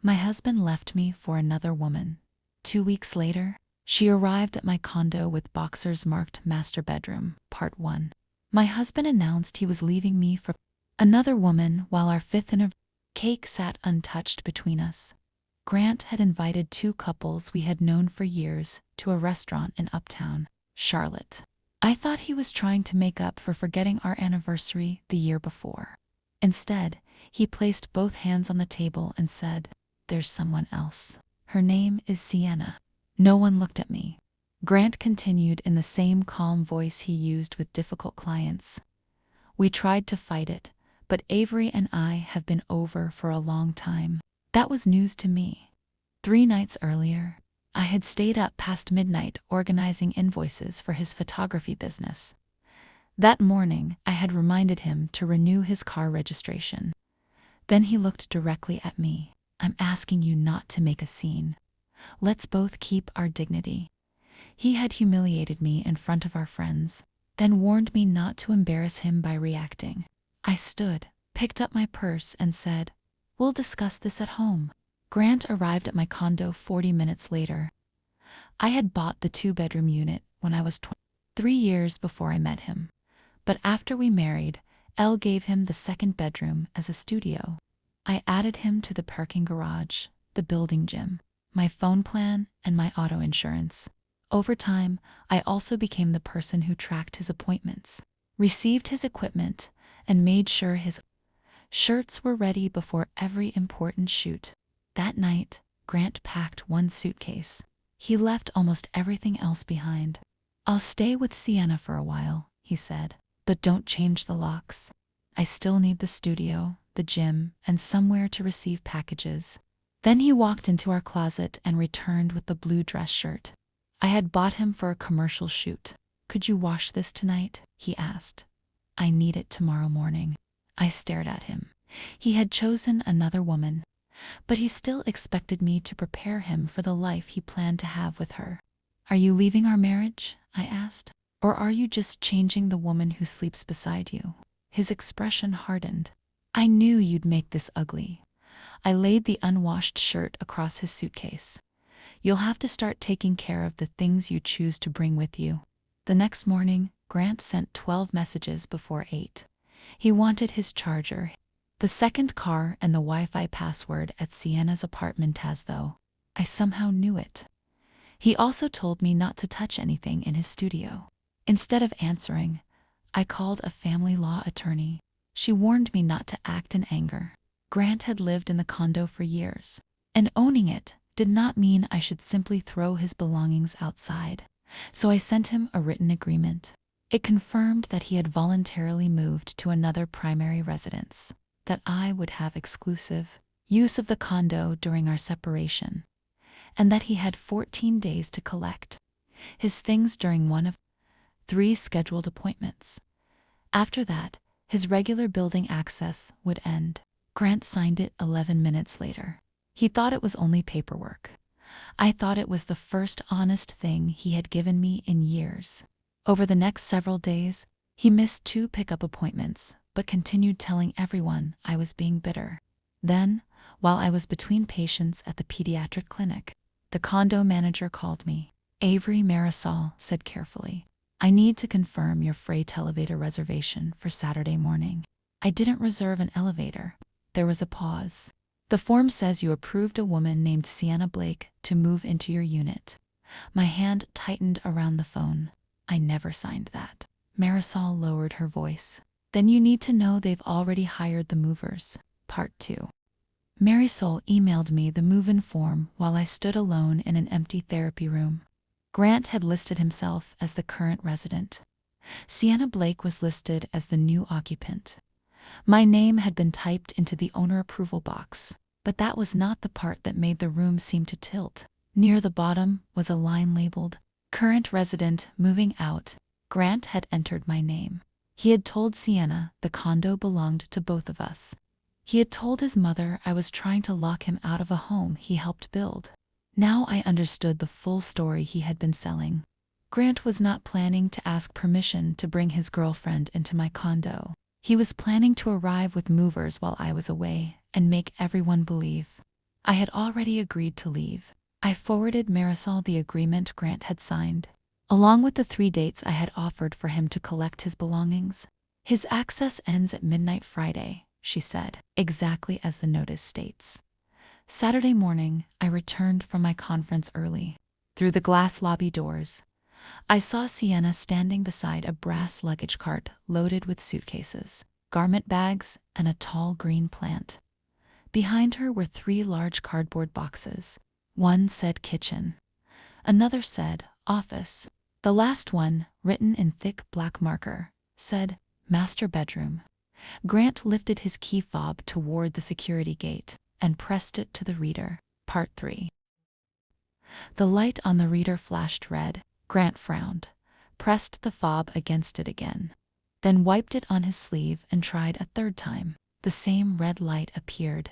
My husband left me for another woman. 2 weeks later, she arrived at my condo with boxers marked Master Bedroom, Part 1. My husband announced he was leaving me for another woman while our fifth cake sat untouched between us. Grant had invited two couples we had known for years to a restaurant in Uptown, Charlotte. I thought he was trying to make up for forgetting our anniversary the year before. Instead, he placed both hands on the table and said, "There's someone else. Her name is Sienna." No one looked at me. Grant continued in the same calm voice he used with difficult clients. "We tried to fight it, but Avery and I have been over for a long time." That was news to me. 3 nights earlier, I had stayed up past midnight organizing invoices for his photography business. That morning, I had reminded him to renew his car registration. Then he looked directly at me. "I'm asking you not to make a scene. Let's both keep our dignity." He had humiliated me in front of our friends, then warned me not to embarrass him by reacting. I stood, picked up my purse, and said, "We'll discuss this at home." Grant arrived at my condo 40 minutes later. I had bought the 2-bedroom unit when I was 3 years before I met him. But after we married, Elle gave him the second bedroom as a studio. I added him to the parking garage, the building gym, my phone plan, and my auto insurance. Over time, I also became the person who tracked his appointments, received his equipment, and made sure his shirts were ready before every important shoot. That night, Grant packed one suitcase. He left almost everything else behind. "I'll stay with Sienna for a while," he said, "but don't change the locks. I still need the studio, the gym, and somewhere to receive packages." Then he walked into our closet and returned with the blue dress shirt. I had bought him for a commercial shoot. "Could you wash this tonight?" he asked. "I need it tomorrow morning." I stared at him. He had chosen another woman, but he still expected me to prepare him for the life he planned to have with her. "Are you leaving our marriage?" I asked. "Or are you just changing the woman who sleeps beside you?" His expression hardened. "I knew you'd make this ugly." I laid the unwashed shirt across his suitcase. "You'll have to start taking care of the things you choose to bring with you." The next morning, Grant sent 12 messages before 8. He wanted his charger, the second car, and the Wi-Fi password at Sienna's apartment as though I somehow knew it. He also told me not to touch anything in his studio. Instead of answering, I called a family law attorney. She warned me not to act in anger. Grant had lived in the condo for years, and owning it did not mean I should simply throw his belongings outside. So I sent him a written agreement. It confirmed that he had voluntarily moved to another primary residence, that I would have exclusive use of the condo during our separation, and that he had 14 days to collect his things during one of 3 scheduled appointments. After that, his regular building access would end. Grant signed it 11 minutes later. He thought it was only paperwork. I thought it was the first honest thing he had given me in years. Over the next several days, he missed 2 pickup appointments, but continued telling everyone I was being bitter. Then, while I was between patients at the pediatric clinic, the condo manager called me. "Avery Marisol said carefully, I need to confirm your freight elevator reservation for Saturday morning." I didn't reserve an elevator. There was a pause. "The form says you approved a woman named Sienna Blake to move into your unit." My hand tightened around the phone. "I never signed that." Marisol lowered her voice. "Then you need to know they've already hired the movers." Part 2. Marisol emailed me the move-in form while I stood alone in an empty therapy room. Grant had listed himself as the current resident. Sienna Blake was listed as the new occupant. My name had been typed into the owner approval box, but that was not the part that made the room seem to tilt. Near the bottom was a line labeled, "Current resident moving out." Grant had entered my name. He had told Sienna the condo belonged to both of us. He had told his mother I was trying to lock him out of a home he helped build. Now I understood the full story he had been selling. Grant was not planning to ask permission to bring his girlfriend into my condo. He was planning to arrive with movers while I was away and make everyone believe I had already agreed to leave. I forwarded Marisol the agreement Grant had signed, along with the 3 dates I had offered for him to collect his belongings. His access ends at midnight Friday, she said, exactly as the notice states. Saturday morning, I returned from my conference early. Through the glass lobby doors, I saw Sienna standing beside a brass luggage cart loaded with suitcases, garment bags, and a tall green plant. Behind her were 3 large cardboard boxes. One said kitchen. Another said office. The last one, written in thick black marker, said master bedroom. Grant lifted his key fob toward the security gate and pressed it to the reader. Part 3. The light on the reader flashed red. Grant frowned, pressed the fob against it again, then wiped it on his sleeve and tried a 3rd time. The same red light appeared.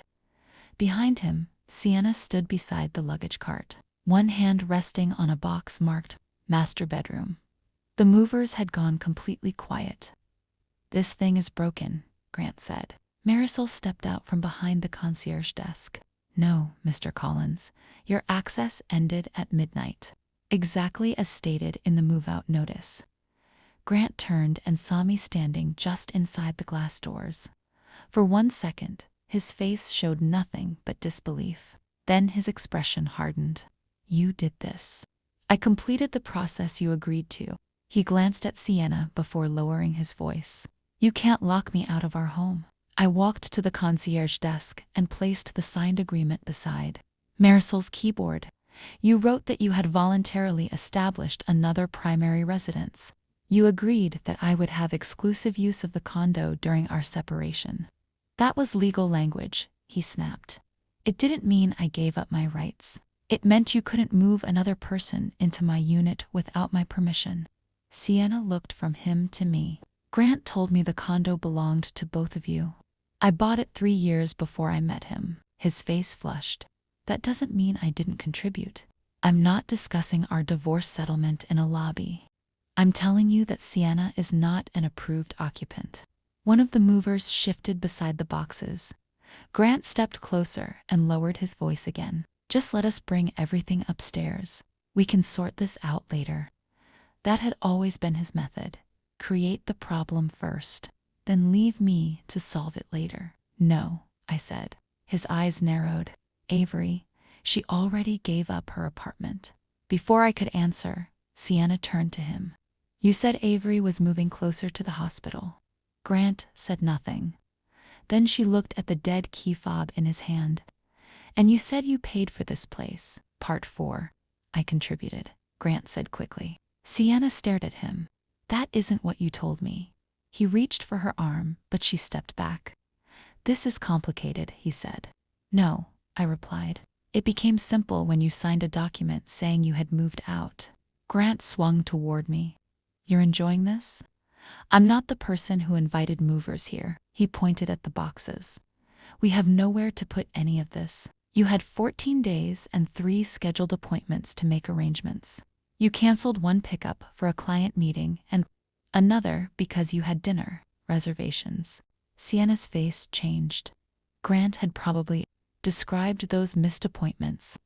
Behind him, Sienna stood beside the luggage cart, one hand resting on a box marked master bedroom. The movers had gone completely quiet. "This thing is broken," Grant said. Marisol stepped out from behind the concierge desk. "No, Mr. Collins, your access ended at midnight, exactly as stated in the move-out notice." Grant turned and saw me standing just inside the glass doors. For 1 second, his face showed nothing but disbelief. Then his expression hardened. "You did this. I completed the process you agreed to." He glanced at Sienna before lowering his voice. "You can't lock me out of our home." I walked to the concierge desk and placed the signed agreement beside Marisol's keyboard. "You wrote that you had voluntarily established another primary residence. You agreed that I would have exclusive use of the condo during our separation." "That was legal language," he snapped. "It didn't mean I gave up my rights. It meant you couldn't move another person into my unit without my permission." Sienna looked from him to me. "Grant told me the condo belonged to both of you. I bought it 3 years before I met him." His face flushed. "That doesn't mean I didn't contribute. I'm not discussing our divorce settlement in a lobby. I'm telling you that Sienna is not an approved occupant." One of the movers shifted beside the boxes. Grant stepped closer and lowered his voice again. "Just let us bring everything upstairs. We can sort this out later." That had always been his method. Create the problem first, then leave me to solve it later. "No," I said. His eyes narrowed. "Avery, she already gave up her apartment." Before I could answer, Sienna turned to him. "You said Avery was moving closer to the hospital." Grant said nothing. Then she looked at the dead key fob in his hand. "And you said you paid for this place." Part 4. "I contributed," Grant said quickly. Sienna stared at him. "That isn't what you told me." He reached for her arm, but she stepped back. "This is complicated," he said. "No," I replied. "It became simple when you signed a document saying you had moved out." Grant swung toward me. "You're enjoying this? I'm not the person who invited movers here." He pointed at the boxes. "We have nowhere to put any of this. You had 14 days and 3 scheduled appointments to make arrangements. You canceled one pickup for a client meeting and another because you had dinner reservations." Sienna's face changed. Grant had probably described those missed appointments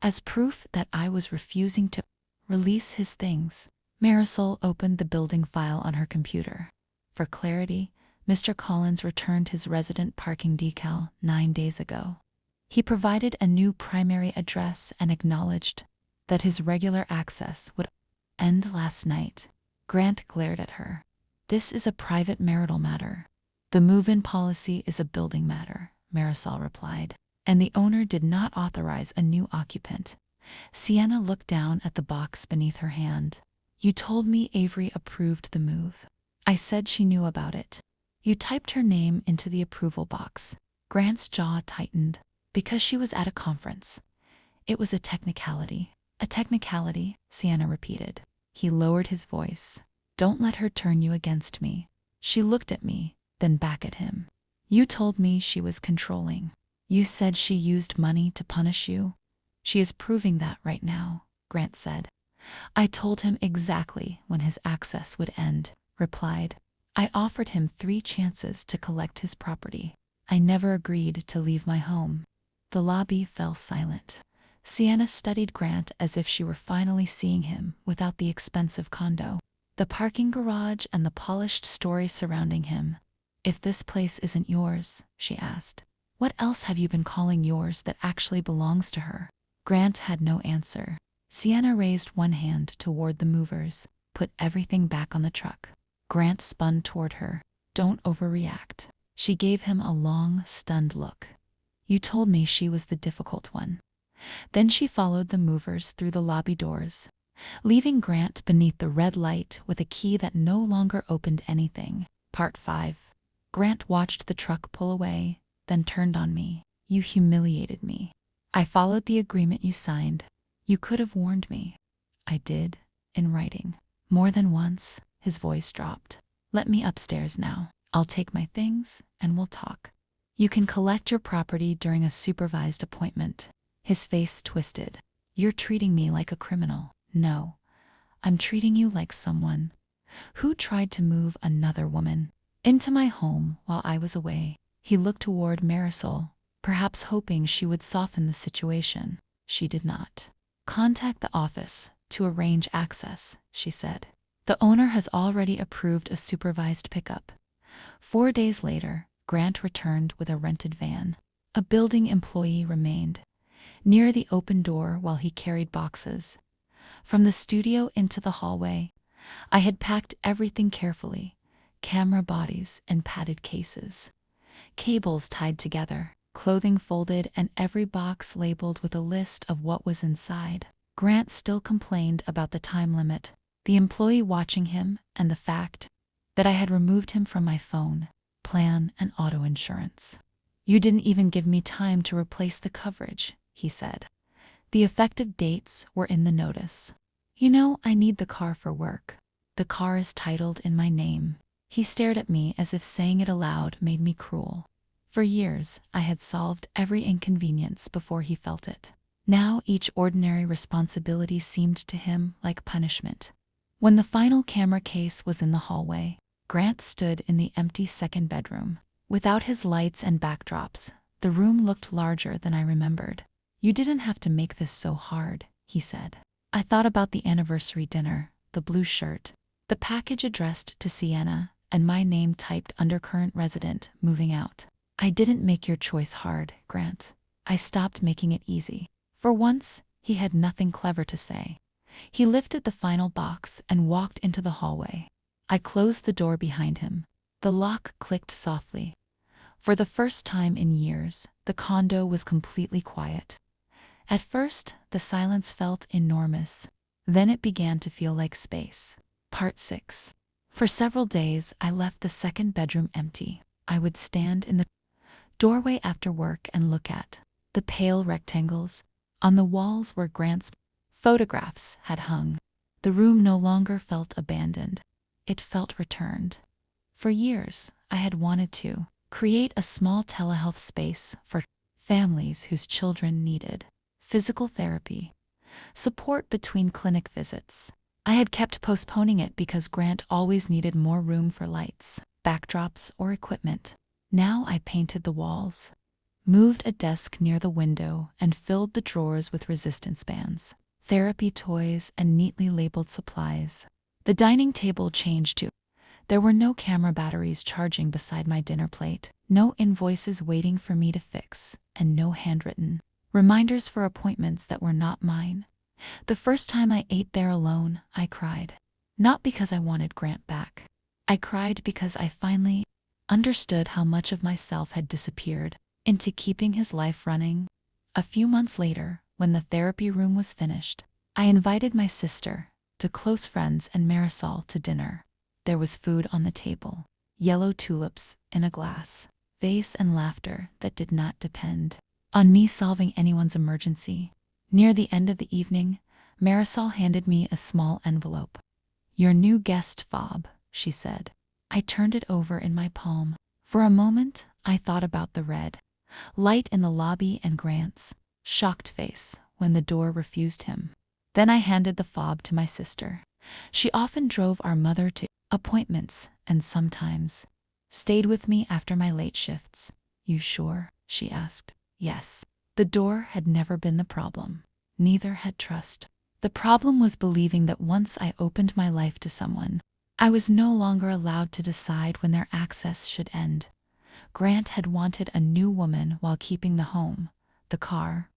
as proof that I was refusing to release his things. Marisol opened the building file on her computer. For clarity, Mr. Collins returned his resident parking decal 9 days ago. He provided a new primary address and acknowledged that his regular access would end last night. Grant glared at her. "This is a private marital matter. The move-in policy is a building matter," Marisol replied. "And the owner did not authorize a new occupant." Sienna looked down at the box beneath her hand. "You told me Avery approved the move." "I said she knew about it." "You typed her name into the approval box." Grant's jaw tightened. "Because she was at a conference. It was a technicality." "A technicality," Sienna repeated. He lowered his voice. "Don't let her turn you against me." She looked at me, then back at him. "You told me she was controlling. You said she used money to punish you." "She is proving that right now," Grant said. "I told him exactly when his access would end," replied. "I offered him 3 chances to collect his property. I never agreed to leave my home." The lobby fell silent. Sienna studied Grant as if she were finally seeing him without the expensive condo, the parking garage, and the polished story surrounding him. "If this place isn't yours," she asked, "what else have you been calling yours that actually belongs to her?" Grant had no answer. Sienna raised one hand toward the movers. "Put everything back on the truck." Grant spun toward her. "Don't overreact." She gave him a long, stunned look. "You told me she was the difficult one." Then she followed the movers through the lobby doors, leaving Grant beneath the red light with a key that no longer opened anything. Part 5. Grant watched the truck pull away, then turned on me. "You humiliated me. I followed the agreement you signed. You could have warned me." "I did, in writing." More than once, his voice dropped. "Let me upstairs now. I'll take my things and we'll talk. You can collect your property during a supervised appointment." His face twisted. "You're treating me like a criminal." "No, I'm treating you like someone who tried to move another woman into my home while I was away." He looked toward Marisol, perhaps hoping she would soften the situation. She did not. "Contact the office to arrange access," she said. "The owner has already approved a supervised pickup." 4 days later, Grant returned with a rented van. A building employee remained near the open door while he carried boxes. From the studio into the hallway, I had packed everything carefully: camera bodies in padded cases, cables tied together, clothing folded, and every box labeled with a list of what was inside. Grant still complained about the time limit, the employee watching him, and the fact that I had removed him from my phone, plan, and auto insurance. "You didn't even give me time to replace the coverage," he said. "The effective dates were in the notice. You know, I need the car for work. The car is titled in my name." He stared at me as if saying it aloud made me cruel. For years, I had solved every inconvenience before he felt it. Now each ordinary responsibility seemed to him like punishment. When the final camera case was in the hallway, Grant stood in the empty second bedroom. Without his lights and backdrops, the room looked larger than I remembered. "You didn't have to make this so hard," he said. I thought about the anniversary dinner, the blue shirt, the package addressed to Sienna, and my name typed undercurrent resident moving out. "I didn't make your choice hard, Grant. I stopped making it easy." For once, he had nothing clever to say. He lifted the final box and walked into the hallway. I closed the door behind him. The lock clicked softly. For the first time in years, the condo was completely quiet. At first, the silence felt enormous. Then it began to feel like space. Part 6. For several days, I left the second bedroom empty. I would stand in the doorway after work and look at the pale rectangles on the walls where Grant's photographs had hung. The room no longer felt abandoned. It felt returned. For years, I had wanted to create a small telehealth space for families whose children needed physical therapy, support between clinic visits. I had kept postponing it because Grant always needed more room for lights, backdrops, or equipment. Now I painted the walls, moved a desk near the window, and filled the drawers with resistance bands, therapy toys, and neatly labeled supplies. The dining table changed too. There were no camera batteries charging beside my dinner plate, no invoices waiting for me to fix, and no handwritten reminders for appointments that were not mine. The first time I ate there alone, I cried. Not because I wanted Grant back. I cried because I finally understood how much of myself had disappeared into keeping his life running. A few months later, when the therapy room was finished, I invited my sister, to close friends, and Marisol to dinner. There was food on the table, yellow tulips in a glass, vase, and laughter that did not depend on me solving anyone's emergency. Near the end of the evening, Marisol handed me a small envelope. "Your new guest fob," she said. I turned it over in my palm. For a moment, I thought about the red light in the lobby and Grant's shocked face when the door refused him. Then I handed the fob to my sister. She often drove our mother to appointments and sometimes stayed with me after my late shifts. "You sure?" she asked. "Yes. The door had never been the problem. Neither had trust. The problem was believing that once I opened my life to someone, I was no longer allowed to decide when their access should end. Grant had wanted a new woman while keeping the home, the car,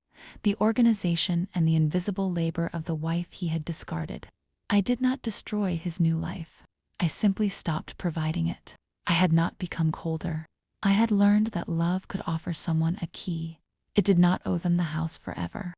the organization, and the invisible labor of the wife he had discarded. I did not destroy his new life. I simply stopped providing it. I had not become colder. I had learned that love could offer someone a key. It did not owe them the house forever.